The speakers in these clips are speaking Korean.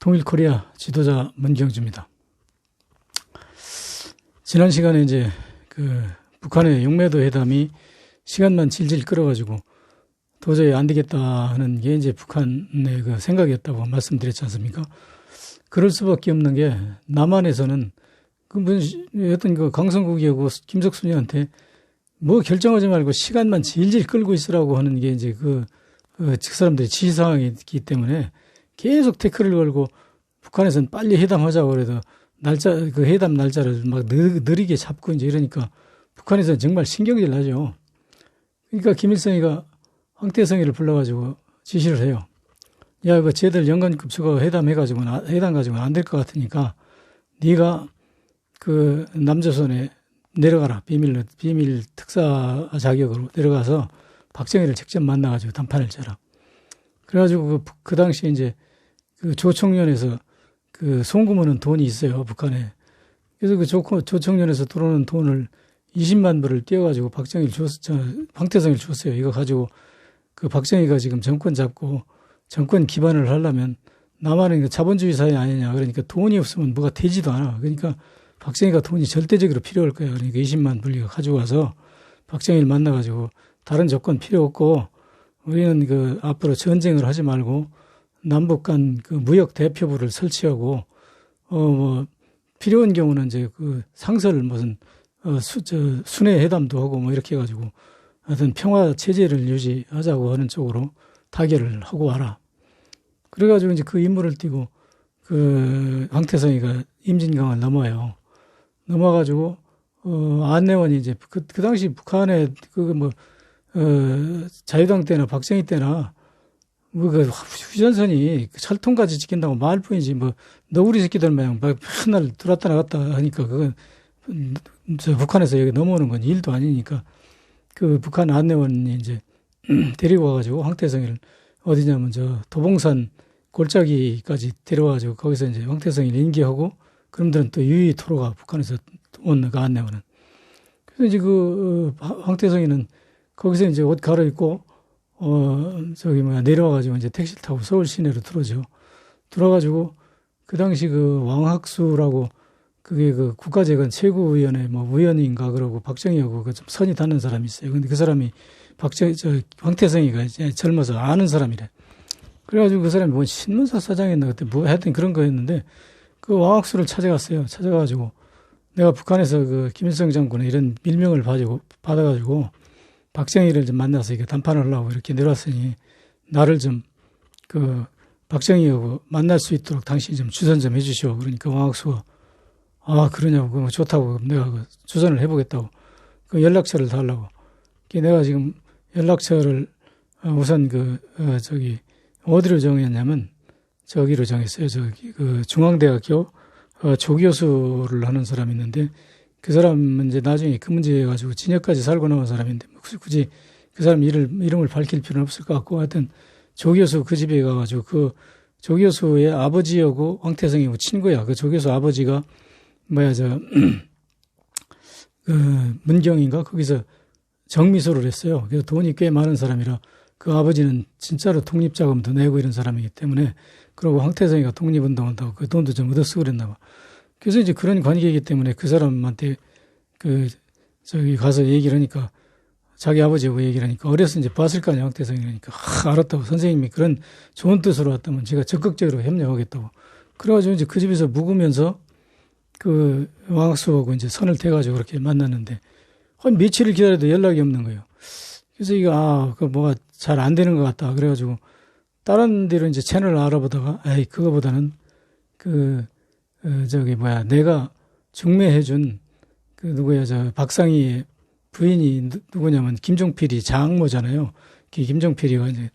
통일 코리아 지도자 문경주입니다. 지난 시간에 이제 북한의 용매도 회담이 시간만 질질 끌어가지고 도저히 안 되겠다 하는 게 이제 북한의 그 생각이었다고 말씀드렸지 않습니까? 그럴 수밖에 없는 게 남한에서는 어떤 그 강성국이하고 김석순이한테 뭐 결정하지 말고 시간만 질질 끌고 있으라고 하는 게 이제 그 사람들의 지시사항이기 때문에 계속 태클을 걸고 북한에서는 빨리 회담하자고 그래도 그 회담 날짜를 막 느리게 잡고 이제 이러니까 북한에서는 정말 신경질 나죠. 그러니까 김일성이가 황태성이를 불러가지고 지시를 해요. 야, 이거 쟤들 연관급 수가 회담 가지고는 안 될 것 같으니까 네가 그 남조선에 내려가라. 비밀 특사 자격으로 내려가서 박정희를 직접 만나가지고 담판을 짜라. 그래가지고 그 당시에 이제 그 조총련에서 그 송금하는 돈이 있어요, 북한에. 그래서 그 조총련에서 들어오는 돈을 20만 불을 떼어가지고 황태성이를 줬어요. 이거 가지고 그 박정희가 지금 정권 잡고 정권 기반을 하려면 남한은 자본주의 사회 아니냐. 그러니까 돈이 없으면 뭐가 되지도 않아. 그러니까 박정희가 돈이 절대적으로 필요할 거야. 그러니까 20만 불 가지고 와서 박정희를 만나가지고 다른 조건 필요 없고 우리는 그 앞으로 전쟁을 하지 말고 남북 간 그 무역 대표부를 설치하고 뭐 필요한 경우는 이제 그 상설 무슨 순회 회담도 하고 뭐 이렇게 해가지고 하여튼 평화 체제를 유지하자고 하는 쪽으로 타결을 하고 와라. 그래가지고 이제 그 임무를 띠고 그 황태성이가 임진강을 넘어요. 넘어가지고 안내원이 이제 그 당시 북한에 자유당 때나 박정희 때나 그 휴전선이 철통까지 지킨다고 말 뿐이지 뭐 너구리 새끼들 마냥 막 맨날 들어왔다 나갔다 하니까 그건 북한에서 여기 넘어오는 건 일도 아니니까 그 북한 안내원이 이제 데리고 와가지고 황태성이를 어디냐면 저 도봉산 골짜기까지 데려와가지고 거기서 이제 황태성이를 인계하고 그놈들은 또 유유히 토로가 북한에서 온 그 안내원은. 그래서 이제 황태성이는 거기서 이제 옷 갈아입고 내려와가지고 이제 택시를 타고 서울 시내로 들어오죠. 들어가지고 그 당시 그 왕학수라고 그게 그 국가재건 최고위원회 뭐 위원인가 그러고 박정희하고 그 좀 선이 닿는 사람이 있어요. 근데 그 사람이 황태성이가 이제 젊어서 아는 사람이래. 그래가지고 그 사람이 뭐 신문사 사장이었나 그때 뭐 하여튼 그런 거였는데 그 왕학수를 찾아갔어요. 찾아가지고 내가 북한에서 그 김일성 장군의 이런 밀명을 받아가지고 박정희를 좀 만나서 이렇게 담판을 하려고 이렇게 내려왔으니 나를 좀 그 박정희하고 만날 수 있도록 당신이 좀 주선 좀 해주시오. 그러니까 왕학수가 그러냐고 그거 좋다고 내가 그 주선을 해보겠다고 그 연락처를 달라고. 내가 지금 연락처를 우선 어디로 정했냐면 저기로 정했어요. 그 중앙대학교 조교수를 하는 사람이 있는데 그 사람은 이제 나중에 그 문제 가지고 진역까지 살고 나온 사람인데 굳이 그 사람 이름을 밝힐 필요는 없을 것 같고 하여튼 조교수 그 집에 가가지고 그 조교수의 아버지하고 황태성이고 친구야. 그 조교수 아버지가 문경인가 거기서 정미소를 했어요. 그래서 돈이 꽤 많은 사람이라 그 아버지는 진짜로 독립자금도 내고 이런 사람이기 때문에 그리고 황태성이가 독립운동한다고 그 돈도 좀 얻어 쓰고 그랬나 봐. 그래서 이제 그런 관계이기 때문에 그 사람한테 가서 얘기를 하니까 자기 아버지하고 얘기를 하니까 어렸을 때 이제 봤을 거 아니야, 황태성이. 그러니까 알았다고. 선생님이 그런 좋은 뜻으로 왔다면 제가 적극적으로 협력하겠다고. 그래가지고 이제 그 집에서 묵으면서 그 왕학수하고 이제 선을 대가지고 그렇게 만났는데 한 며칠을 기다려도 연락이 없는 거예요. 그래서 이거 뭐가 잘 안 되는 것 같다. 그래가지고 다른 데로 이제 채널을 알아보다가 그거보다는 내가 중매해준 박상희의 부인이 누구냐면 김종필이 장모잖아요. 김종필이가 이제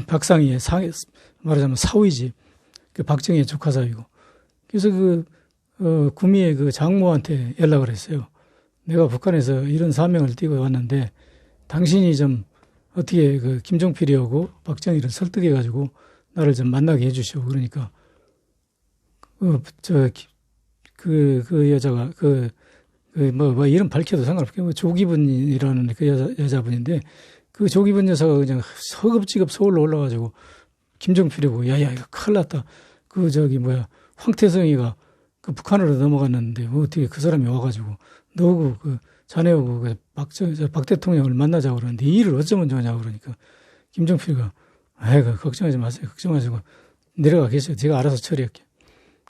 박상희의 말하자면 사위지. 박정희의 조카 사위고. 그래서 구미의 장모한테 연락을 했어요. 내가 북한에서 이런 사명을 띠고 왔는데 당신이 좀 어떻게 김종필이하고 박정희를 설득해가지고 나를 좀 만나게 해주시오. 그러니까 그 여자가 이름 밝혀도 상관없고 조기분이라는 그 여자분인데 그 조기분 여사가 그냥 허겁지겁 서울로 올라가지고 김종필이고 야야 이거 큰일 났다. 황태성이가 그 북한으로 넘어갔는데 어떻게 그 사람이 와가지고 너하고 그 자네하고 그 박 대통령을 만나자고 그러는데 이 일을 어쩌면 좋냐고 그러니까 김정필이가 아이고 걱정하지 마세요. 걱정하시고 내려가 계세요. 제가 알아서 처리할게.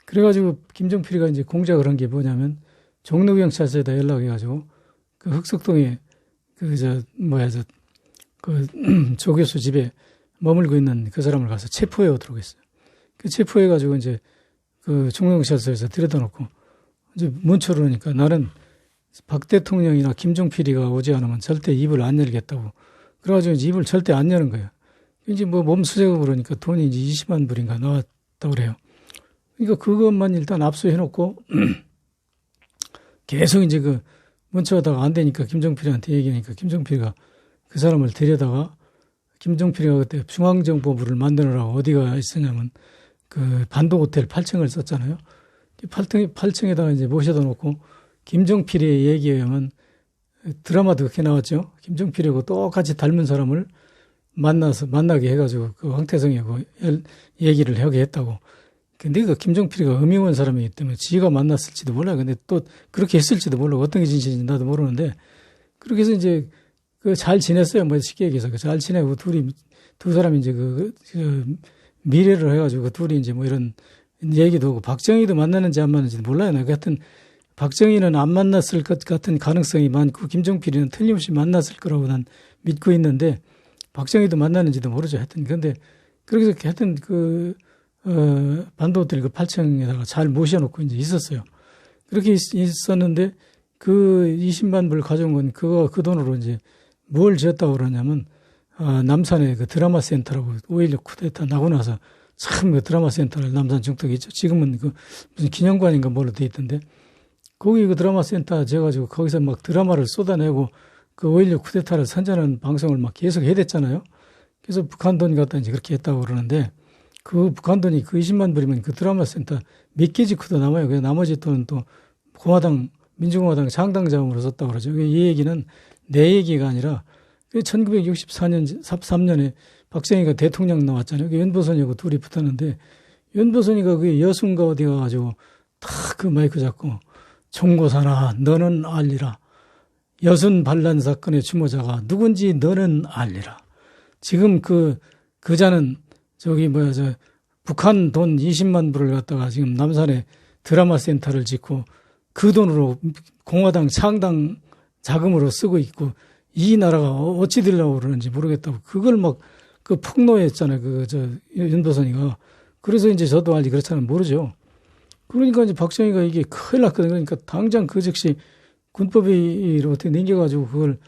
그래가지고 김정필이가 이제 공작을 한 게 뭐냐면 종로경찰서에다 연락해가지고 그 흑석동에 조 교수 집에 머물고 있는 그 사람을 가서 체포해 오도록 했어요. 그 체포해가지고 이제 그 종로경찰서에서 들여다 놓고 이제 문초를 하니까 나는 박 대통령이나 김종필이가 오지 않으면 절대 입을 안 열겠다고. 그래가지고 이제 입을 절대 안 여는 거예요. 이제 몸수색을 그러니까 돈이 이제 20만 불인가 나왔다고 그래요. 그러니까 그것만 일단 압수해 놓고 계속 이제 그 문초하다가 안 되니까 김종필이한테 얘기하니까 김종필이가 그 사람을 데려다가 김종필이가 그때 중앙정보부를 만드느라고 어디가 있었냐면 그 반도호텔 8층을 썼잖아요. 8층에다가 이제 모셔다 놓고 김종필의 얘기에 의하면 드라마도 그렇게 나왔죠. 김종필이고 똑같이 닮은 사람을 만나게 해가지고 그 황태성이하고 얘기를 하게 했다고. 근데 그 김종필이가 음흉한 사람이기 때문에 지가 만났을지도 몰라요. 근데 또 그렇게 했을지도 몰라. 어떤 게 진실인지 나도 모르는데 그렇게 해서 이제 그 잘 지냈어요. 쉽게 얘기해서 잘 지내고 두 사람이 이제 그 미래를 해가지고 둘이 이제 이런 얘기도 하고 박정희도 만나는지 안 만나는지 몰라요. 하여튼 박정희는 안 만났을 것 같은 가능성이 많고 김종필이는 틀림없이 만났을 거라고 난 믿고 있는데 박정희도 만나는지도 모르죠. 하여튼 근데 그렇게 해서 하여튼 반도호텔 그 8층에다가 잘 모셔놓고 이제 있었어요. 그렇게 있었는데 그 20만 불 가져온 건 그 돈으로 이제 뭘 지었다고 그러냐면 남산에 그 드라마 센터라고 5.16 쿠데타 나고 나서 참 그 드라마 센터를 남산 중턱에 있죠. 지금은 그 무슨 기념관인가 뭐로 돼 있던데 거기 그 드라마 센터 지어가지고 거기서 막 드라마를 쏟아내고 그 5.16 쿠데타를 선전하는 방송을 막 계속 해댔잖아요. 그래서 북한 돈 갖다 이제 그렇게 했다고 그러는데 그 북한 돈이 그 20만 불이면 그 드라마 센터 몇 개 짓고도 남아요. 그래서 나머지 돈은 또 민주공화당 창당 자금으로 썼다고 그러죠. 이 얘기는 내 얘기가 아니라 1964년, 3년에 박정희가 대통령 나왔잖아요. 윤보선이하고 둘이 붙었는데 윤보선이가 그 여순가 어디 가가지고 탁 그 마이크 잡고 총고사나 너는 알리라. 여순 반란 사건의 주모자가 누군지 너는 알리라. 지금 그 자는 북한 돈 20만 불을 갖다가 지금 남산에 드라마 센터를 짓고 그 돈으로 공화당 창당 자금으로 쓰고 있고 이 나라가 어찌 되려고 그러는지 모르겠다고 그걸 막 그 폭로했잖아요. 윤도선이가. 그래서 이제 저도 알지 그렇잖아요. 모르죠. 그러니까 이제 박정희가 이게 큰일 났거든요. 그러니까 당장 그 즉시 군법위로 어떻게 남겨가지고 그걸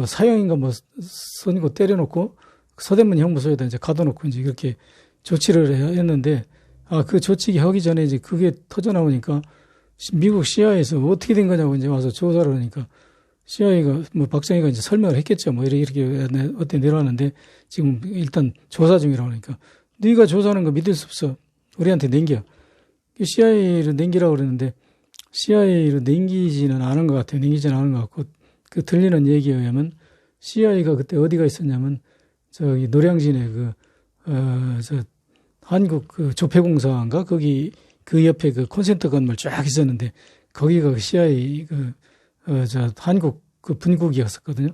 사형인가 선고 때려놓고 서대문 형무소에다 이제 가둬놓고 이제 이렇게 조치를 했는데 그 조치기 하기 전에 이제 그게 터져 나오니까 미국 CIA에서 어떻게 된 거냐고 이제 와서 조사를 하니까 CIA가 박정희가 이제 설명을 했겠죠. 이렇게 어떻게 내려왔는데 지금 일단 조사 중이라고 하니까 네가 조사하는 거 믿을 수 없어. 우리한테 남겨. CIA로 남기라고 그랬는데 CIA로 남기지는 않은 것 같아요. 남기지는 않은 것 같고 그 들리는 얘기에 의하면 CIA가 그때 어디가 있었냐면 노량진에 한국 조폐공사인가 거기 그 옆에 그 콘센트 건물 쫙 있었는데 거기가 CIA 한국 분국이었었거든요.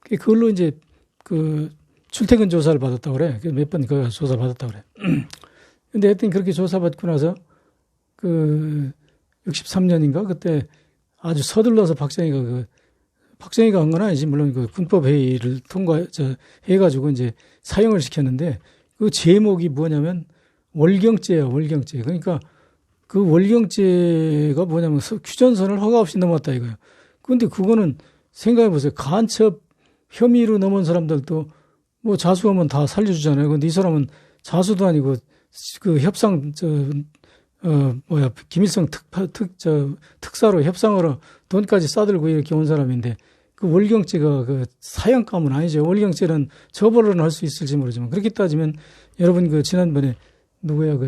그걸로 이제 출퇴근 조사를 받았다고 그래. 몇 번 그 조사 받았다고 그래. 근데 하여튼 그렇게 조사받고 나서 63년인가 그때 아주 서둘러서 박정희가 한 건 아니지. 물론 그 군법 회의를 해가지고 이제 사형을 시켰는데 그 제목이 뭐냐면 월경죄야, 월경죄. 그러니까 그 월경죄가 뭐냐면 휴전선을 허가 없이 넘었다 이거예요. 그런데 그거는 생각해 보세요. 간첩 혐의로 넘은 사람들도 자수하면 다 살려주잖아요. 근데 이 사람은 자수도 아니고 그 협상 김일성 특사로 협상하러 돈까지 싸들고 이렇게 온 사람인데 그 월경죄가 사형감은 아니죠. 월경죄는 처벌은 할 수 있을지 모르지만 그렇게 따지면 여러분 지난번에 누구야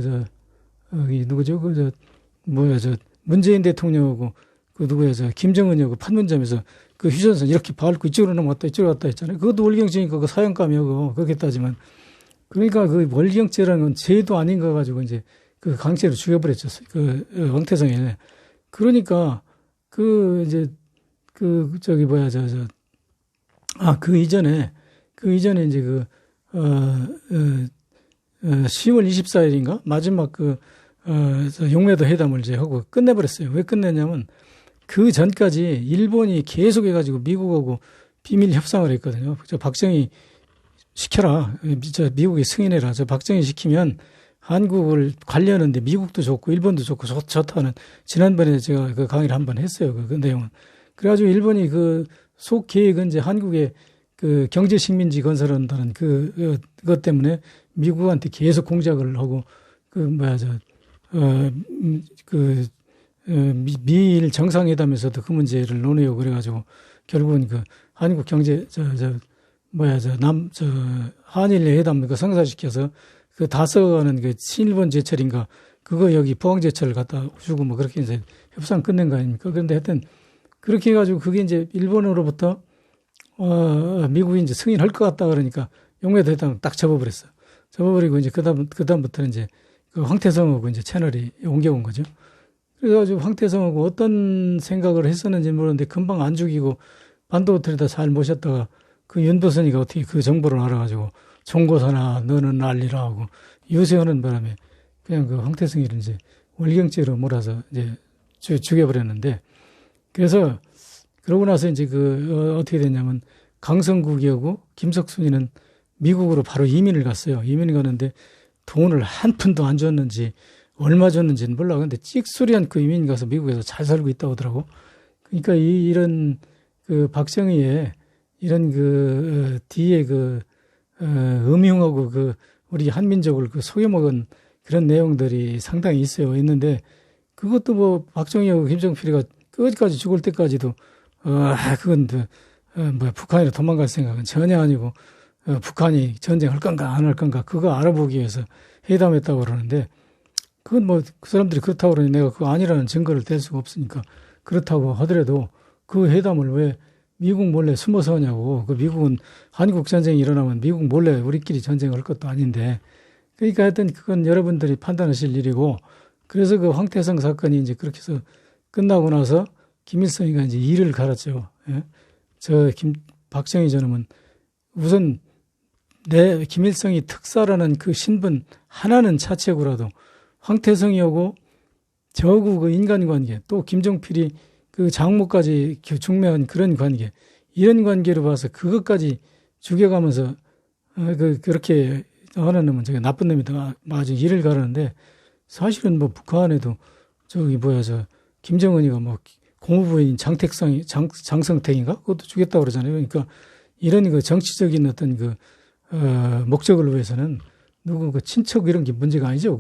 누구죠? 문재인 대통령하고 김정은이하고 판문점에서 그 휴전선 이렇게 밟고 이쪽으로 넘어갔다 이쪽으로 갔다 했잖아요. 그것도 월경죄니까 그 사형감이고 그렇게 따지면 그러니까 그 월경죄라는 건 죄도 아닌 거 가지고 이제 그 강제로 죽여버렸죠. 그 황태성이. 그러니까 그 이전에 이제 10월 24일인가 마지막 용매도 회담을 이제 하고 끝내버렸어요. 왜 끝냈냐면 그 전까지 일본이 계속 해가지고 미국하고 비밀 협상을 했거든요. 저 박정희 시켜라. 미국이 승인해라. 저 박정희 시키면 한국을 관리하는데 미국도 좋고 일본도 좋고 좋다는 지난번에 제가 그 강의를 한번 했어요. 그 내용은. 그래가지고 일본이 그 속 계획은 이제 한국의 그 경제 식민지 건설한다는 그것 때문에 미국한테 계속 공작을 하고 미일 정상회담에서도 그 문제를 논의하고 그래가지고 결국은 그 한국 경제 한일 회담 그 성사시켜서 그 다서가는 그 친일본 제철인가 그거 여기 포항 제철을 갖다 주고 뭐 그렇게 이제 협상 끝낸 거 아닙니까? 그런데 하여튼 그렇게 해가지고 그게 이제 일본으로부터 미국이 이제 승인할 것 같다 그러니까 용매도 회담을 딱 접어버렸어. 접어버리고 이제 그다음부터는 이제 그 황태성하고 이제 채널이 옮겨온 거죠. 그래가지고 황태성하고 어떤 생각을 했었는지 모르는데 금방 안 죽이고 반도트에다 잘 모셨다가 그 윤도선이가 어떻게 그 정보를 알아가지고 종고사나 너는 난리라 하고 유세하는 바람에 그냥 그 황태성이를 이제 월경죄로 몰아서 이제 죽여버렸는데 그래서 그러고 나서 이제 어떻게 됐냐면 강성국이하고 김석순이는 미국으로 바로 이민을 갔어요. 이민을 가는데 돈을 한 푼도 안 줬는지 얼마 줬는지는 몰라. 근데 찍소리한 그 이민 가서 미국에서 잘 살고 있다고 하더라고. 그러니까 이런 그 박정희의 이런 뒤에 음흉하고 우리 한민족을 속여먹은 그런 내용들이 상당히 있는데 그것도 뭐 박정희하고 김정필이가 끝까지 죽을 때까지도 그건 북한으로 도망갈 생각은 전혀 아니고 북한이 전쟁할 건가 안 할 건가 그거 알아보기 위해서 회담했다고 그러는데 그건 뭐 그 사람들이 그렇다고 그러니 내가 그거 아니라는 증거를 댈 수가 없으니까 그렇다고 하더라도 그 회담을 왜 미국 몰래 숨어서 하냐고. 그 미국은 한국 전쟁이 일어나면 미국 몰래 우리끼리 전쟁을 할 것도 아닌데. 그러니까 하여튼 그건 여러분들이 판단하실 일이고 그래서 그 황태성 사건이 이제 그렇게 해서 끝나고 나서 김일성이가 이제 일을 갈았죠. 예? 박정희 저놈은 우선 김일성이 특사라는 그 신분 하나는 차치하고라도 황태성이하고 저하고 그 인간관계 또 김정필이 그 장모까지 중매한 그런 관계 이런 관계로 봐서 그것까지 죽여가면서 그렇게 하는 놈은 저게 나쁜 놈이다 아주 일을 가르는데 사실은 뭐 북한에도 김정은이가 뭐 고무부인 장성택인가 그것도 죽였다고 그러잖아요. 그러니까 이런 그 정치적인 어떤 목적을 위해서는 누구 친척 이런 게 문제가 아니죠.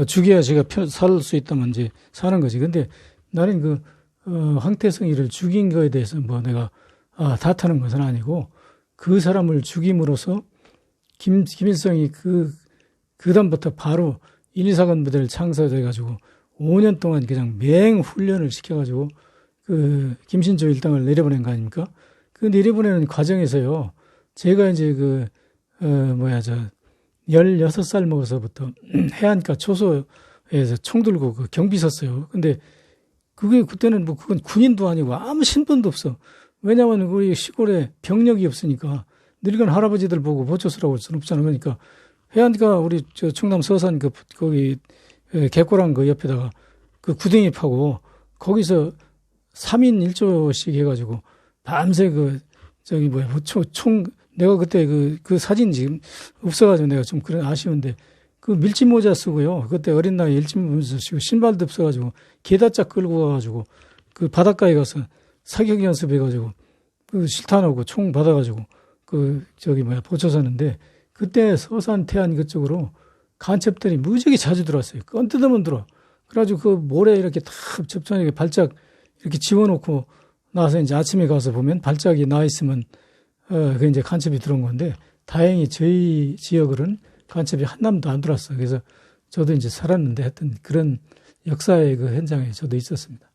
죽여야 제가 살 수 있다면 이제 사는 거지. 근데 나는 황태성이를 죽인 거에 대해서 뭐 내가 다투는 것은 아니고 그 사람을 죽임으로써 김일성이 그다음부터 바로 1.2사관 부대를 창설해가지고 5년 동안 그냥 맹훈련을 시켜가지고 김신조 일당을 내려보낸 거 아닙니까? 그 내려보내는 과정에서요, 제가 이제 16살 먹어서부터 해안가 초소에서 총 들고 경비 섰어요. 근데 그때는 그건 군인도 아니고 아무 신분도 없어. 왜냐면 우리 시골에 병력이 없으니까 늙은 할아버지들 보고 보초스라고 할 수는 없잖아. 그러니까 해안가 우리 충남 서산 거기 개꼬랑 옆에다가 구덩이 파고 거기서 3인 1조씩 해가지고 밤새 총 내가 그때 그 사진 지금 없어가지고 내가 좀 그런 아쉬운데 밀짚 모자 쓰고요. 그때 어린 나이에 밀짚 모자 쓰고 신발도 없어가지고 게다짝 끌고 가가지고 바닷가에 가서 사격 연습해가지고 실탄하고 총 받아가지고 보초 섰는데 그때 서산 태안 그쪽으로 간첩들이 무지하게 자주 들어왔어요. 건 뜯으면 들어. 그래가지고 모래 이렇게 탁 접전하게 발작 이렇게 지워놓고 나서 이제 아침에 가서 보면 발작이 나 있으면 그게 이제 간첩이 들어온 건데 다행히 저희 지역으로는 간첩이 한 놈도 안 들어왔어요. 그래서 저도 이제 살았는데 하여튼 그런 역사의 현장에 저도 있었습니다.